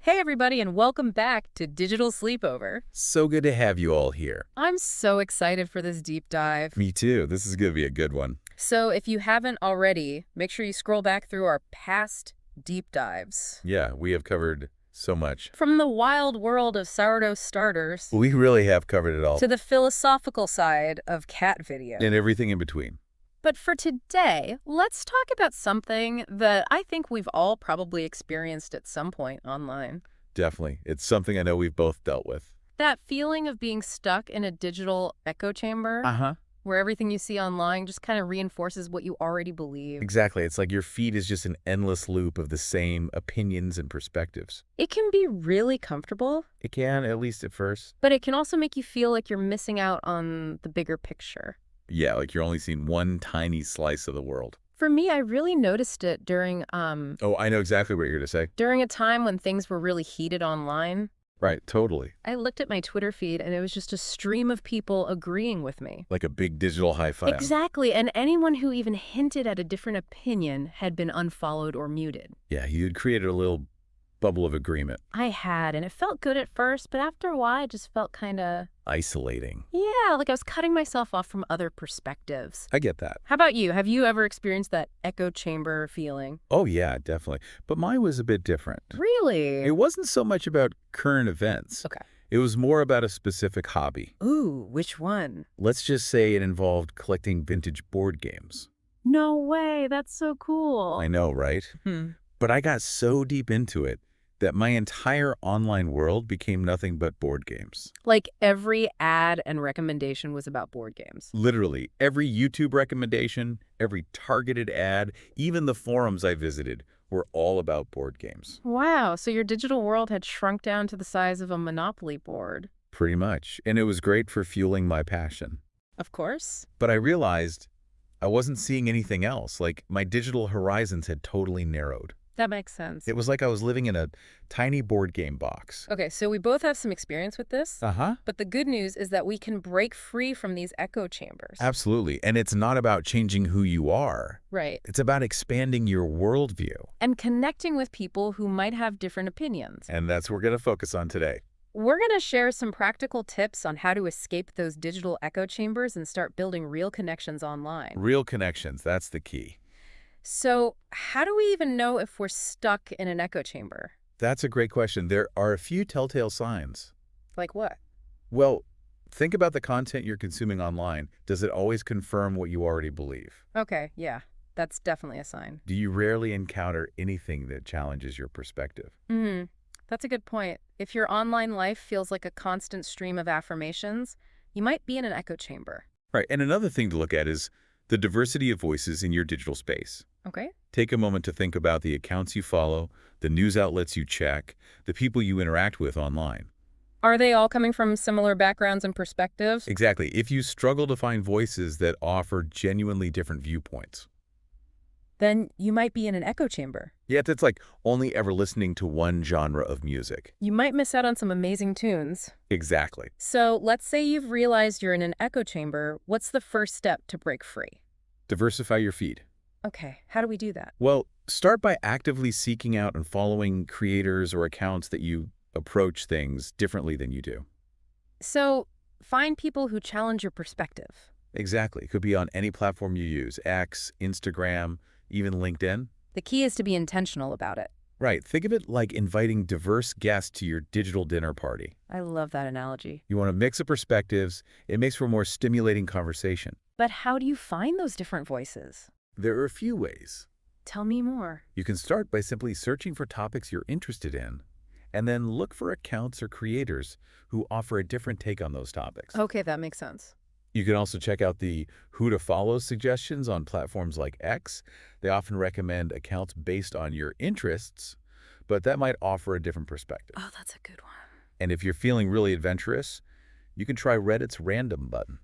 Hey, everybody, and welcome back to Digital Sleepover. So good to have you all here. I'm so excited for this deep dive. Me too. This is going to be a good one. So, if you haven't already, make sure you scroll back through our past deep dives. Yeah, we have covered so much. From the wild world of sourdough starters We really have covered it all. to the philosophical side of cat video. And everything in between. But for today, let's talk about something that I think we've all probably experienced at some point online. Definitely. It's something I know we've both dealt with. That feeling of being stuck in a digital echo chamber Uh-huh. where everything you see online just kind of reinforces what you already believe. Exactly. It's like your feed is just an endless loop of the same opinions and perspectives. It can be really comfortable, It can, at least at first. but it can also make you feel like you're missing out on the bigger picture. Yeah, like you're only seeing one tiny slice of the world. For me, I really noticed it during Oh, I know exactly what you're going to say. during a time when things were really heated online. Right, totally. I looked at my Twitter feed and it was just a stream of people agreeing with me. Like a big digital high five. Exactly, and anyone who even hinted at a different opinion had been unfollowed or muted. Yeah, you had created a little bubble of agreement. I had, and it felt good at first, but after a while, I just felt kind of, Isolating. yeah, like I was cutting myself off from other perspectives. I get that. How about you? Have you ever experienced that echo chamber feeling? Oh, yeah, definitely. But mine was a bit different. Really? It wasn't so much about current events. Okay. It was more about a specific hobby. Ooh, which one? Let's just say it involved collecting vintage board games. No way, that's so cool. I know, right? But I got so deep into it that my entire online world became nothing but board games. Like every ad and recommendation was about board games. Literally, every YouTube recommendation, every targeted ad, even the forums I visited were all about board games. Wow, so your digital world had shrunk down to the size of a Monopoly board. Pretty much. And it was great for fueling my passion. Of course. But I realized I wasn't seeing anything else. Like, my digital horizons had totally narrowed. That makes sense. It was like I was living in a tiny board game box. Okay, so we both have some experience with this. Uh-huh. But the good news is that we can break free from these echo chambers. Absolutely. And it's not about changing who you are. Right. It's about expanding your worldview. And connecting with people who might have different opinions. And that's what we're going to focus on today. We're going to share some practical tips on how to escape those digital echo chambers and start building real connections online. Real connections, that's the key. So, how do we even know if we're stuck in an echo chamber? That's a great question. There are a few telltale signs. Like what? Well, think about the content you're consuming online. Does it always confirm what you already believe? Okay, yeah, that's definitely a sign. Do you rarely encounter anything that challenges your perspective? That's a good point. If your online life feels like a constant stream of affirmations, you might be in an echo chamber. Right. And another thing to look at is the diversity of voices in your digital space. Okay. Take a moment to think about the accounts you follow, the news outlets you check, the people you interact with online. Are they all coming from similar backgrounds and perspectives? Exactly. If you struggle to find voices that offer genuinely different viewpoints. Then you might be in an echo chamber. Yeah, that's like only ever listening to one genre of music. You might miss out on some amazing tunes. Exactly. So let's say you've realized you're in an echo chamber. What's the first step to break free? Diversify your feed. Okay, how do we do that? Well, start by actively seeking out and following creators or accounts that you approach things differently than you do. So find people who challenge your perspective. Exactly. It could be on any platform you use, X, Instagram, even LinkedIn. The key is to be intentional about it. Right. Think of it like inviting diverse guests to your digital dinner party. I love that analogy. You want to mix of perspectives. It makes for a more stimulating conversation. But how do you find those different voices? There are a few ways. Tell me more. You can start by simply searching for topics you're interested in, and then look for accounts or creators who offer a different take on those topics. Okay, that makes sense. You can also check out the who to follow suggestions on platforms like X. They often recommend accounts based on your interests, but that might offer a different perspective. Oh, that's a good one. And if you're feeling really adventurous, you can try Reddit's random button.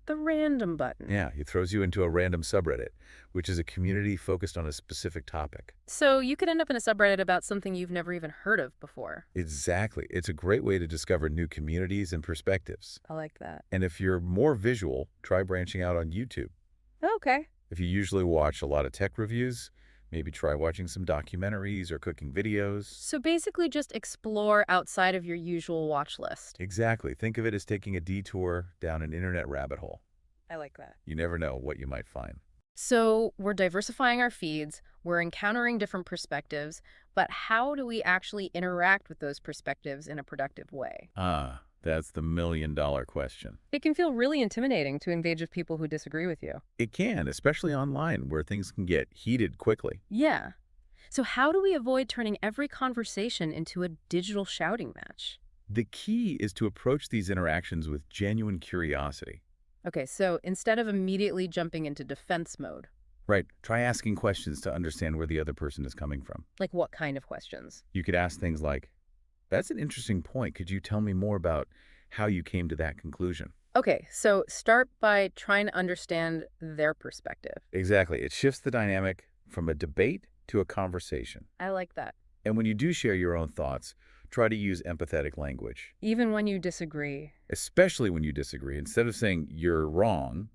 The random button. Yeah, it throws you into a random subreddit, which is a community focused on a specific topic. So you could end up in a subreddit about something you've never even heard of before. Exactly. It's a great way to discover new communities and perspectives. I like that. And if you're more visual, try branching out on YouTube. Okay. If you usually watch a lot of tech reviews, Maybe try watching some documentaries or cooking videos. So basically just explore outside of your usual watch list. Exactly. Think of it as taking a detour down an internet rabbit hole. I like that. You never know what you might find. So we're diversifying our feeds, we're encountering different perspectives, but how do we actually interact with those perspectives in a productive way? Ah, that's the million-dollar question. It can feel really intimidating to engage with people who disagree with you. It can, especially online, where things can get heated quickly. Yeah. So how do we avoid turning every conversation into a digital shouting match? The key is to approach these interactions with genuine curiosity. Okay, so instead of immediately jumping into defense mode, Right. Try asking questions to understand where the other person is coming from. like what kind of questions? You could ask things like, "That's an interesting point. Could you tell me more about how you came to that conclusion?" Okay, so start by trying to understand their perspective. Exactly. It shifts the dynamic from a debate to a conversation. I like that. And when you do share your own thoughts, try to use empathetic language, Even when you disagree. especially when you disagree. Instead of saying, "You're wrong,"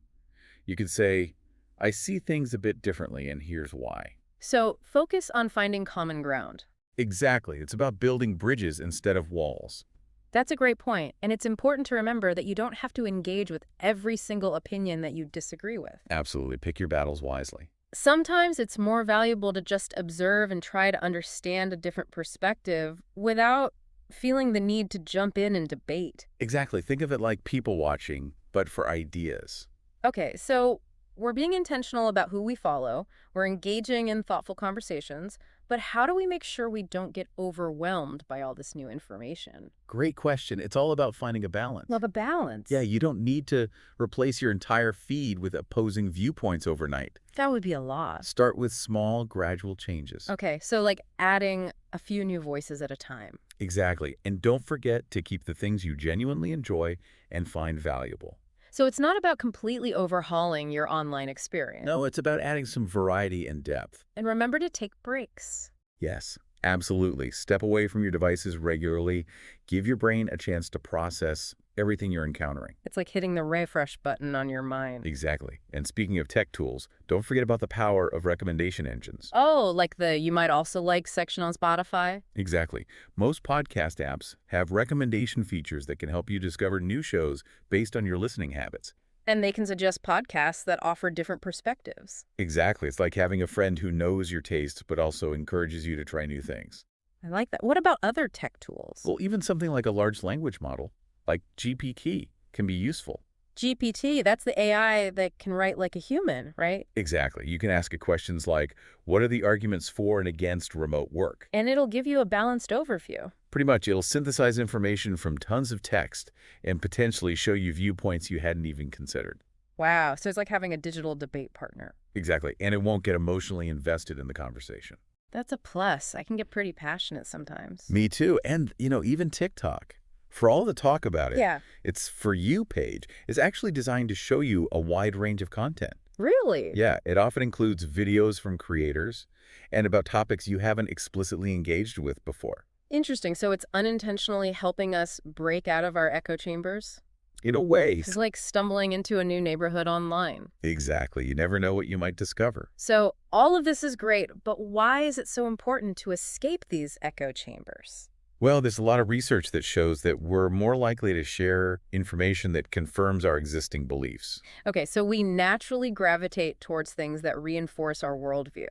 you could say, "I see things a bit differently, and here's why." So focus on finding common ground. Exactly. It's about building bridges instead of walls. That's a great point, and it's important to remember that you don't have to engage with every single opinion that you disagree with. Absolutely. Pick your battles wisely. Sometimes it's more valuable to just observe and try to understand a different perspective without feeling the need to jump in and debate. Exactly. Think of it like people watching, but for ideas. Okay, so we're being intentional about who we follow, we're engaging in thoughtful conversations, but how do we make sure we don't get overwhelmed by all this new information? Great question. It's all about finding a balance. Love a balance. Yeah, you don't need to replace your entire feed with opposing viewpoints overnight. That would be a lot. Start with small, gradual changes. Okay, so like adding a few new voices at a time. Exactly. And don't forget to keep the things you genuinely enjoy and find valuable. So it's not about completely overhauling your online experience. No, it's about adding some variety and depth. And remember to take breaks. Yes, absolutely. Step away from your devices regularly. Give your brain a chance to process everything you're encountering. It's like hitting the refresh button on your mind. Exactly. And speaking of tech tools, don't forget about the power of recommendation engines. Oh, like the you might also like section on Spotify? Exactly. Most podcast apps have recommendation features that can help you discover new shows based on your listening habits. And they can suggest podcasts that offer different perspectives. Exactly. It's like having a friend who knows your taste but also encourages you to try new things. I like that. What about other tech tools? Well, even something like a large language model, like GPT, can be useful. GPT, that's the AI that can write like a human, right? Exactly. You can ask it questions like, what are the arguments for and against remote work? And it'll give you a balanced overview. Pretty much, it'll synthesize information from tons of text and potentially show you viewpoints you hadn't even considered. Wow, so it's like having a digital debate partner. Exactly. And it won't get emotionally invested in the conversation. That's a plus. I can get pretty passionate sometimes. Me too. And, even TikTok. For all the talk about it, Yeah. its For You page is actually designed to show you a wide range of content. Really? Yeah, it often includes videos from creators and about topics you haven't explicitly engaged with before. Interesting. So it's unintentionally helping us break out of our echo chambers? In a way. It's like stumbling into a new neighborhood online. Exactly. You never know what you might discover. So all of this is great, but why is it so important to escape these echo chambers? Well, there's a lot of research that shows that we're more likely to share information that confirms our existing beliefs. Okay, so we naturally gravitate towards things that reinforce our worldview.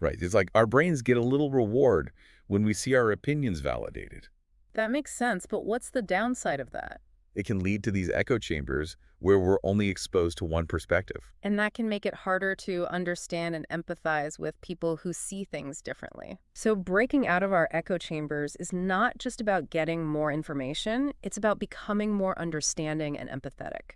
Right. It's like our brains get a little reward when we see our opinions validated. That makes sense, but what's the downside of that? It can lead to these echo chambers where we're only exposed to one perspective. And that can make it harder to understand and empathize with people who see things differently. So breaking out of our echo chambers is not just about getting more information, it's about becoming more understanding and empathetic.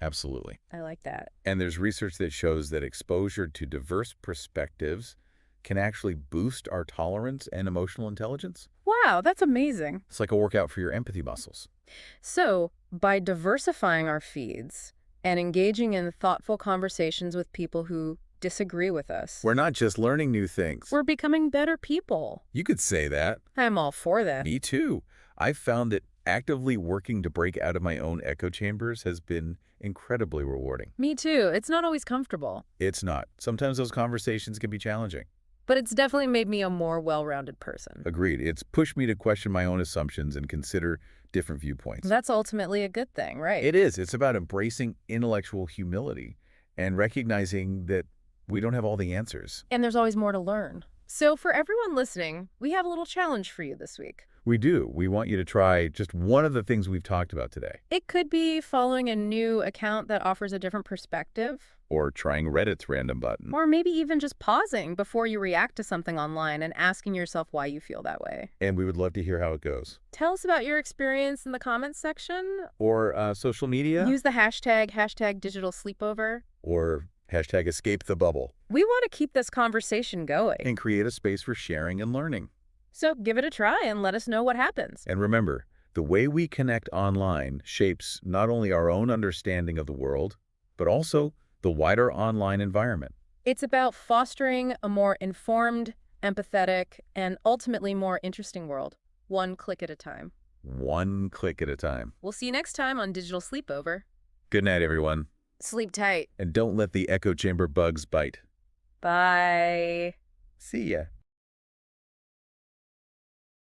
Absolutely. I like that. And there's research that shows that exposure to diverse perspectives can actually boost our tolerance and emotional intelligence. Wow, that's amazing. It's like a workout for your empathy muscles. So, by diversifying our feeds and engaging in thoughtful conversations with people who disagree with us, We're not just learning new things. we're becoming better people. You could say that. I'm all for that. Me too. I've found that actively working to break out of my own echo chambers has been incredibly rewarding. Me too. It's not always comfortable. It's not. Sometimes those conversations can be challenging. but it's definitely made me a more well-rounded person. Agreed. It's pushed me to question my own assumptions and consider different viewpoints. That's ultimately a good thing, right? It is. It's about embracing intellectual humility and recognizing that we don't have all the answers. And there's always more to learn. So for everyone listening, we have a little challenge for you this week. We do. We want you to try just one of the things we've talked about today. It could be following a new account that offers a different perspective, Or trying Reddit's random button. or maybe even just pausing before you react to something online and asking yourself why you feel that way. And we would love to hear how it goes. Tell us about your experience in the comments section. Or social media. Use the hashtag digital sleepover. Or hashtag escape the bubble. We want to keep this conversation going. And create a space for sharing and learning. So give it a try and let us know what happens. And remember, the way we connect online shapes not only our own understanding of the world, but also the wider online environment. It's about fostering a more informed, empathetic, and ultimately more interesting world, one click at a time. One click at a time. We'll see you next time on Digital Sleepover. Good night, everyone. Sleep tight. And don't let the echo chamber bugs bite. Bye. See ya.